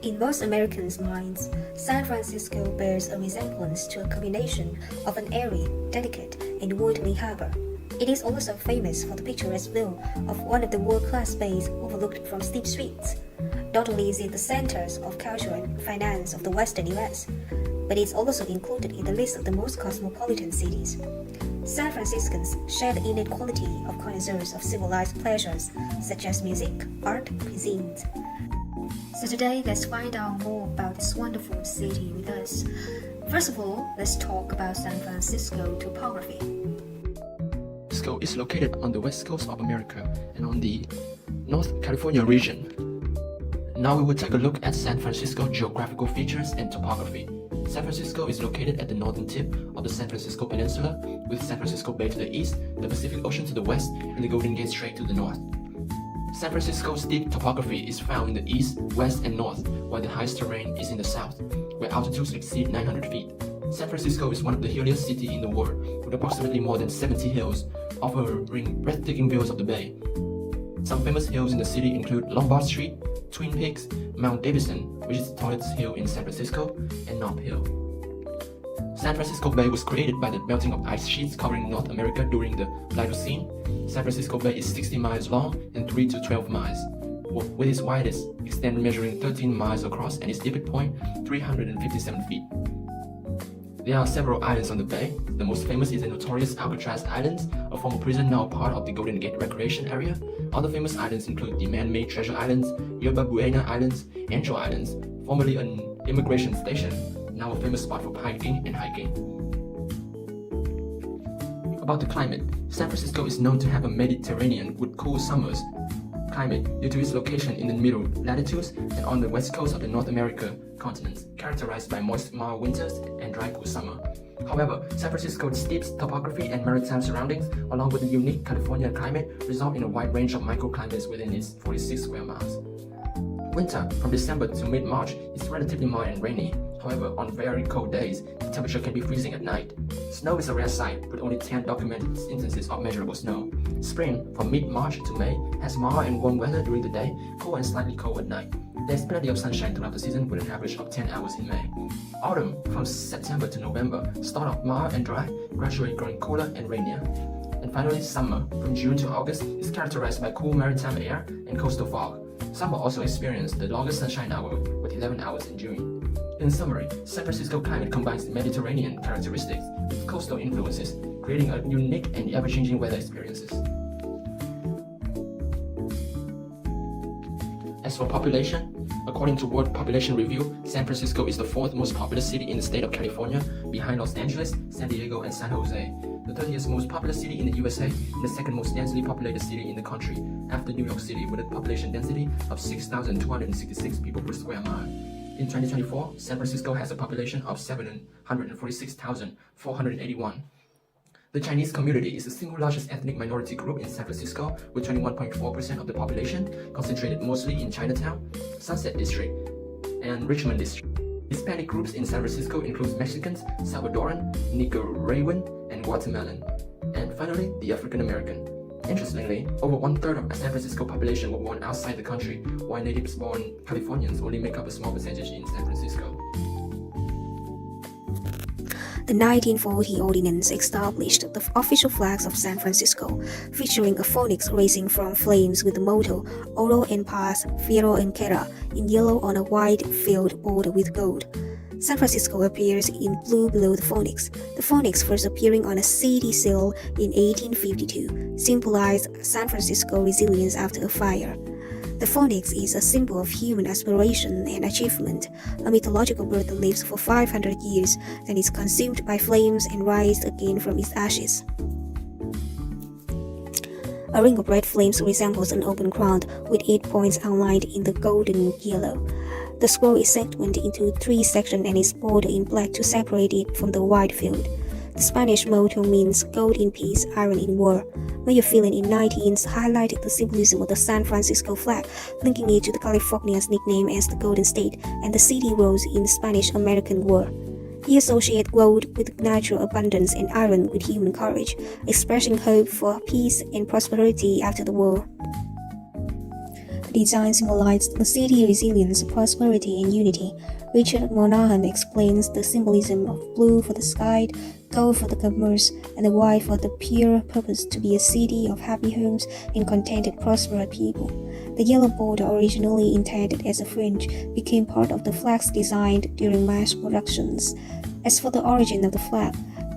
In most Americans' minds, San Francisco bears a resemblance to a combination of an airy, delicate, and woodly harbor. It is also famous for the picturesque view of one of the world-class bays overlooked from steep streets. Not only is it the centers of culture and finance of the Western U.S., but it's also included in the list of the most cosmopolitan cities. San Franciscans share the innate quality of connoisseurs of civilized pleasures such as music, art, cuisines. So today, let's find out more about this wonderful city with us. First of all, let's talk about San Francisco topography. San Francisco is located on the west coast of America and on the North California region. Now we will take a look at San Francisco geographical features and topography. San Francisco is located at the northern tip of the San Francisco Peninsula, with San Francisco Bay to the east, the Pacific Ocean to the west, and the Golden Gate Strait to the north. San Francisco's steep topography is found in the east, west, and north, while the highest terrain is in the south, where altitudes exceed 900 feet. San Francisco is one of the hilliest cities in the world, with approximately more than 70 hills, offering breathtaking views of the bay. Some famous hills in the city include Lombard Street, Twin Peaks, Mount Davidson, which is the tallest hill in San Francisco, and Nob Hill. San Francisco Bay was created by the melting of ice sheets covering North America during the Pleistocene. San Francisco Bay is 60 miles long and 3 to 12 miles, with its widest extent measuring 13 miles across and its deepest point 357 feet. There are several islands on the bay. The most famous is the notorious Alcatraz Islands, a former prison now part of the Golden Gate Recreation Area. Other famous islands include the man-made Treasure Islands, Yerba Buena Islands, Angel Islands, formerly an immigration station, now a famous spot for hiking and hiking. About the climate, San Francisco is known to have a Mediterranean with cool summers climate due to its location in the middle latitudes and on the west coast of the North America continent, characterized by moist, mild winters and dry, cool summer. However, San Francisco's steep topography and maritime surroundings, along with the unique California climate, result in a wide range of microclimates within its 46 square miles. Winter, from December to mid-March, is relatively mild and rainy. However, on very cold days, the temperature can be freezing at night. Snow is a rare sight, with only 10 documented instances of measurable snow. Spring, from mid-March to May, has mild and warm weather during the day, cool and slightly cold at night. There's plenty of sunshine throughout the season with an average of 10 hours in May. Autumn, from September to November, start off mild and dry, gradually growing cooler and rainier. And finally, summer, from June to August, is characterized by cool maritime air and coastal fog. Summer also experienced the longest sunshine hour, with 11 hours in June. In summary, San Francisco climate combines Mediterranean characteristics with coastal influences, creating a unique and ever-changing weather experiences. As for population, according to World Population Review, San Francisco is the fourth most populous city in the state of California, behind Los Angeles, San Diego, and San Jose. The 30th most populous city in the USA, and the second most densely populated city in the country, after New York City, with a population density of 6,266 people per square mile. In 2024, San Francisco has a population of 746,481. The Chinese community is the single largest ethnic minority group in San Francisco, with 21.4% of the population, concentrated mostly in Chinatown, Sunset District, and Richmond District. Hispanic groups in San Francisco include Mexicans, Salvadoran, Nicaraguan, and Guatemalan. And finally, the African American. Interestingly, over one-third of the San Francisco population were born outside the country, while natives-born Californians only make up a small percentage in San Francisco. The 1940 ordinance established the official flags of San Francisco, featuring a phoenix rising from flames with the motto Oro en Paz, Fiero en Guerra, in yellow on a white field bordered with gold. San Francisco appears in blue below the phoenix. The phoenix, first appearing on a city seal in 1852, symbolized San Francisco's resilience after a fire. The phoenix is a symbol of human aspiration and achievement, a mythological bird that lives for 500 years, then is consumed by flames and rises again from its ashes. A ring of red flames resembles an open crown with 8 points outlined in the golden yellow. The scroll is segmented into 3 sections and is bordered in black to separate it from the wide field. The Spanish motto means gold in peace, iron in war. Mayor Phelan in 19th highlighted the symbolism of the San Francisco flag, linking it to the California's nickname as the Golden State and the city rose in the Spanish-American War. He associated gold with natural abundance and iron with human courage, expressing hope for peace and prosperity after the war. The design symbolized the city's resilience, prosperity, and unity. Richard Monahan explains the symbolism of blue for the sky, gold for the commerce, and the white for the pure purpose to be a city of happy homes and contented, prosperous people. The yellow border, originally intended as a fringe, became part of the flags designed during mass productions. As for the origin of the flag,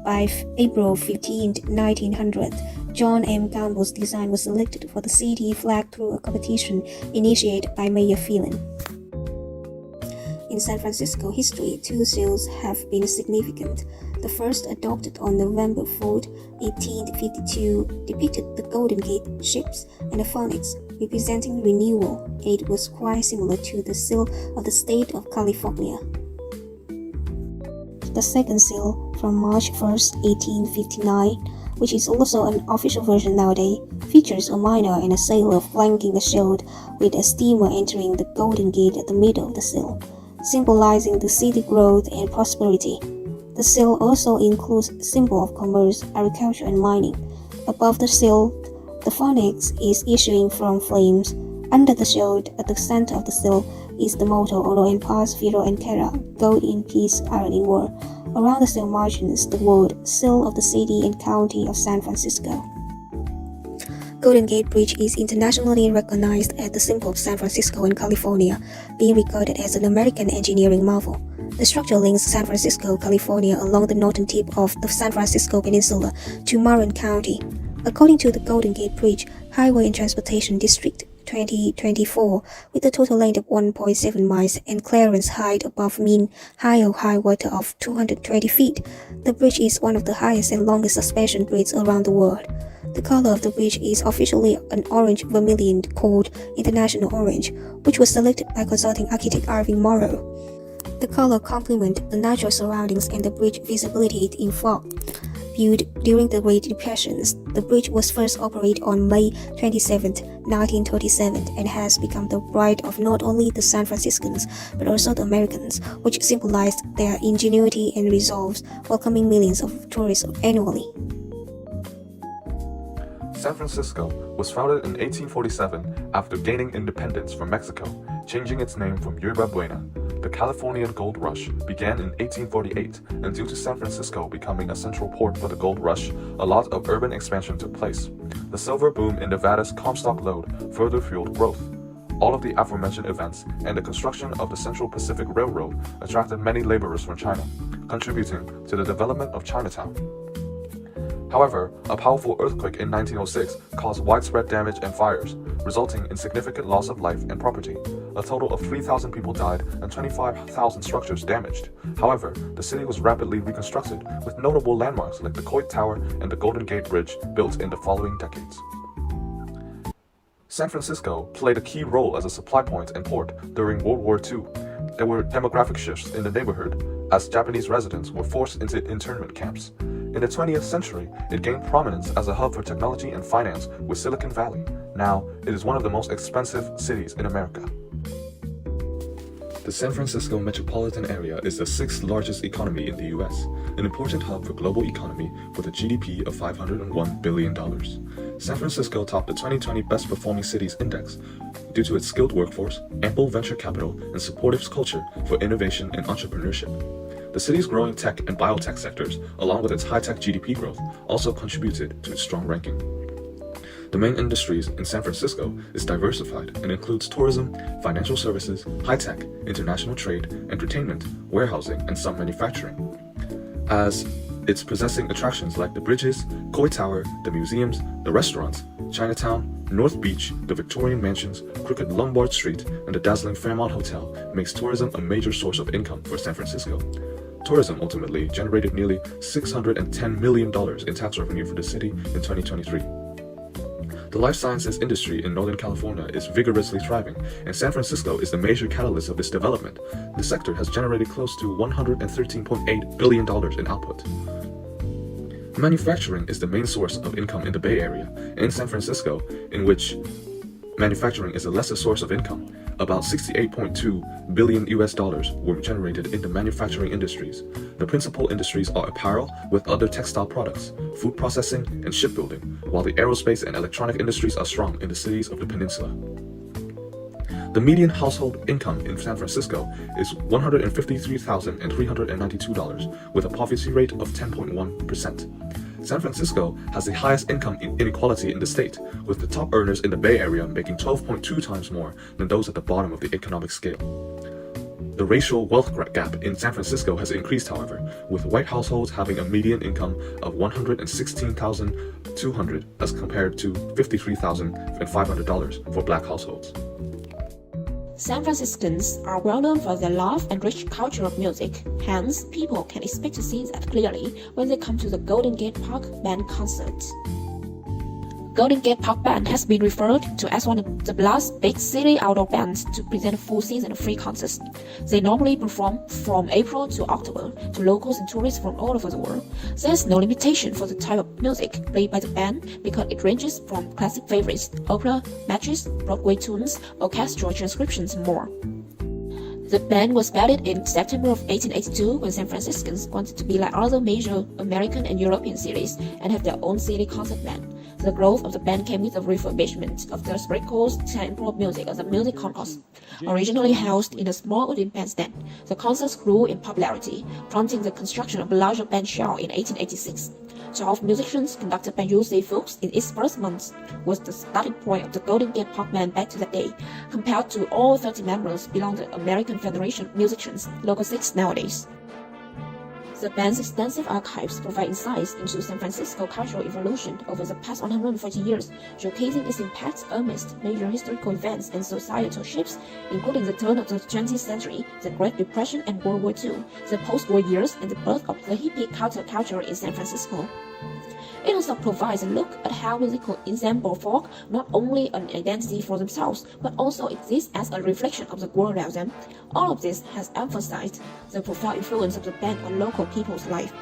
by April 15, 1900, John M. Campbell's design was selected for the city flag through a competition initiated by Mayor Phelan. In San Francisco history, two seals have been significant. The first, adopted on November 4, 1852, depicted the Golden Gate ships and the phoenix, representing renewal, and it was quite similar to the seal of the state of California. The second seal, from March 1, 1859, which is also an official version nowadays, features a miner and a sailor flanking a shield with a steamer entering the Golden Gate at the middle of the seal, symbolizing the city growth and prosperity. The seal also includes symbol of commerce, agriculture, and mining. Above the seal, the phoenix is issuing from flames. Under the shield, at the center of the seal, is the motto Oro en paz, Viro en terra, gold in peace, iron in war. Around the seal margins, the word seal of the city and county of San Francisco. Golden Gate Bridge is internationally recognized as the symbol of San Francisco and California, being regarded as an American engineering marvel. The structure links San Francisco, California along the northern tip of the San Francisco Peninsula to Marin County. According to the Golden Gate Bridge, Highway and Transportation District 2024, with a total length of 1.7 miles and clearance height above mean high water of 220 feet, the bridge is one of the highest and longest suspension bridges around the world. The color of the bridge is officially an orange vermilion called International Orange, which was selected by consulting architect Irving Morrow. The color complements the natural surroundings and the bridge visibility in fog. Built during the Great Depressions, the bridge was first operated on May 27, 1937, and has become the pride of not only the San Franciscans but also the Americans, which symbolized their ingenuity and resolve, welcoming millions of tourists annually. San Francisco was founded in 1847 after gaining independence from Mexico, changing its name from Yerba Buena. The Californian Gold Rush began in 1848, and due to San Francisco becoming a central port for the gold rush, a lot of urban expansion took place. The silver boom in Nevada's Comstock lode further fueled growth. All of the aforementioned events and the construction of the Central Pacific Railroad attracted many laborers from China, contributing to the development of Chinatown. However, a powerful earthquake in 1906 caused widespread damage and fires, resulting in significant loss of life and property. A total of 3,000 people died and 25,000 structures damaged. However, the city was rapidly reconstructed, with notable landmarks like the Coit Tower and the Golden Gate Bridge built in the following decades. San Francisco played a key role as a supply point and port during World War II. There were demographic shifts in the neighborhood as Japanese residents were forced into internment camps. In the 20th century, it gained prominence as a hub for technology and finance with Silicon Valley. Now, it is one of the most expensive cities in America. The San Francisco metropolitan area is the sixth largest economy in the U.S., an important hub for global economy with a GDP of $501 billion. San Francisco topped the 2020 Best Performing Cities Index due to its skilled workforce, ample venture capital, and supportive culture for innovation and entrepreneurship. The city's growing tech and biotech sectors, along with its high-tech GDP growth, also contributed to its strong ranking. The main industries in San Francisco is diversified and includes tourism, financial services, high-tech, international trade, entertainment, warehousing, and some manufacturing. As it's possessing attractions like the bridges, Coit Tower, the museums, the restaurants, Chinatown, North Beach, the Victorian mansions, crooked Lombard Street, and the dazzling Fairmont Hotel makes tourism a major source of income for San Francisco. Tourism ultimately generated nearly $610 million in tax revenue for the city in 2023. The life sciences industry in Northern California is vigorously thriving, and San Francisco is the major catalyst of this development. The sector has generated close to $113.8 billion in output. Manufacturing is the main source of income in the Bay Area. In San Francisco, in which manufacturing is a lesser source of income, about $68.2 billion were generated in the manufacturing industries. The principal industries are apparel with other textile products, food processing, and shipbuilding, while the aerospace and electronic industries are strong in the cities of the peninsula. The median household income in San Francisco is $153,392, with a poverty rate of 10.1%. San Francisco has the highest income inequality in the state, with the top earners in the Bay Area making 12.2 times more than those at the bottom of the economic scale. The racial wealth gap in San Francisco has increased, however, with white households having a median income of $116,200 as compared to $53,500 for black households. San Franciscans are well known for their love and rich culture of music. Hence, people can expect to see that clearly when they come to the Golden Gate Park Band concert. Golden Gate Park Band has been referred to as one of the last big city outdoor bands to present a full season of free concerts. They normally perform from April to October to locals and tourists from all over the world. There is no limitation for the type of music played by the band because it ranges from classic favorites, opera, matches, Broadway tunes, orchestral transcriptions, and more. The band was founded in September of 1882 when San Franciscans wanted to be like other major American and European cities and have their own city concert band. The growth of the band came with the refurbishment of the sprinkles temple music of the music concourse. Originally housed in a small wooden bandstand, the concerts grew in popularity, prompting the construction of a larger band shell in 1886. 12 musicians conducted by U.C. Fuchs in its first months was the starting point of the Golden Gate Park Band back to that day, compared to all 30 members belong to the American Federation of Musicians, Local 6 nowadays. The band's extensive archives provide insights into San Francisco cultural evolution over the past 140 years, showcasing its impact amidst major historical events and societal shifts, including the turn of the 20th century, the Great Depression and World War II, the post-war years, and the birth of the hippie counterculture in San Francisco. It also provides a look at how musical ensemble form not only an identity for themselves, but also exists as a reflection of the world around them. All of this has emphasized the profound influence of the band on local people's life.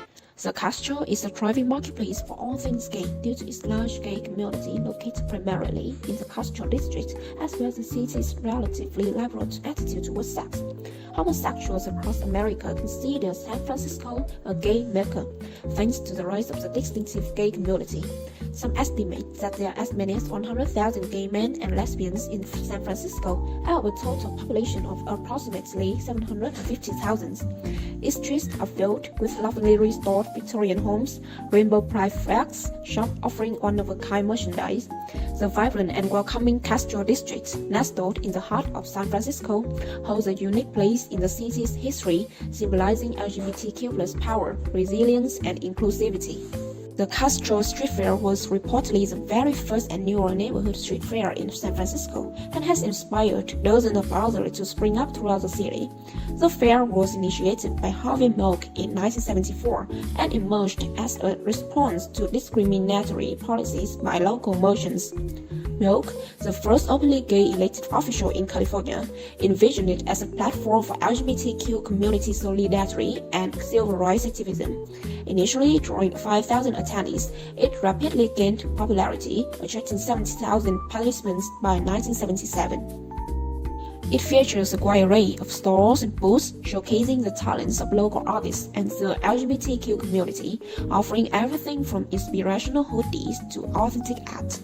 The Castro is a thriving marketplace for all things gay due to its large gay community located primarily in the Castro district, as well as the city's relatively liberal attitude towards sex. Homosexuals across America consider San Francisco a gay mecca, thanks to the rise of the distinctive gay community. Some estimate that there are as many as 100,000 gay men and lesbians in San Francisco out of a total population of approximately 750,000. Its streets are filled with lovely restored Victorian homes, rainbow pride flags, shops offering one-of-a-kind merchandise. The vibrant and welcoming Castro district, nestled in the heart of San Francisco, holds a unique place in the city's history, symbolizing LGBTQ+ power, resilience, and inclusivity. The Castro Street Fair was reportedly the very first annual neighborhood street fair in San Francisco and has inspired dozens of others to spring up throughout the city. The fair was initiated by Harvey Milk in 1974 and emerged as a response to discriminatory policies by local merchants. Milk, the first openly gay elected official in California, envisioned it as a platform for LGBTQ community solidarity and civil rights activism. Initially drawing 5,000 attendees, it rapidly gained popularity, attracting 70,000 participants by 1977. It features a wide array of stalls and booths showcasing the talents of local artists and the LGBTQ community, offering everything from inspirational hoodies to authentic art.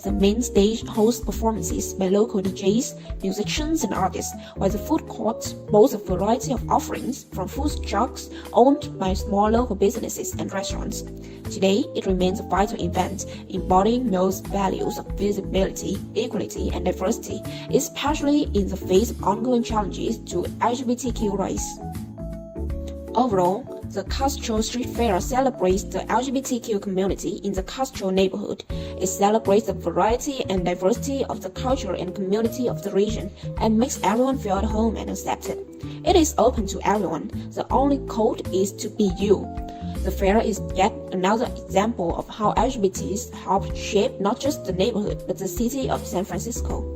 The main stage hosts performances by local DJs, musicians, and artists, while the food court boasts a variety of offerings from food trucks owned by small local businesses and restaurants. Today, it remains a vital event, embodying Milk's values of visibility, equality, and diversity, especially in the face of ongoing challenges to LGBTQ rights. Overall, the Castro Street Fair celebrates the LGBTQ community in the Castro neighborhood. It celebrates the variety and diversity of the culture and community of the region and makes everyone feel at home and accepted. It is open to everyone. The only code is to be you. The fair is yet another example of how LGBTs help shape not just the neighborhood but the city of San Francisco.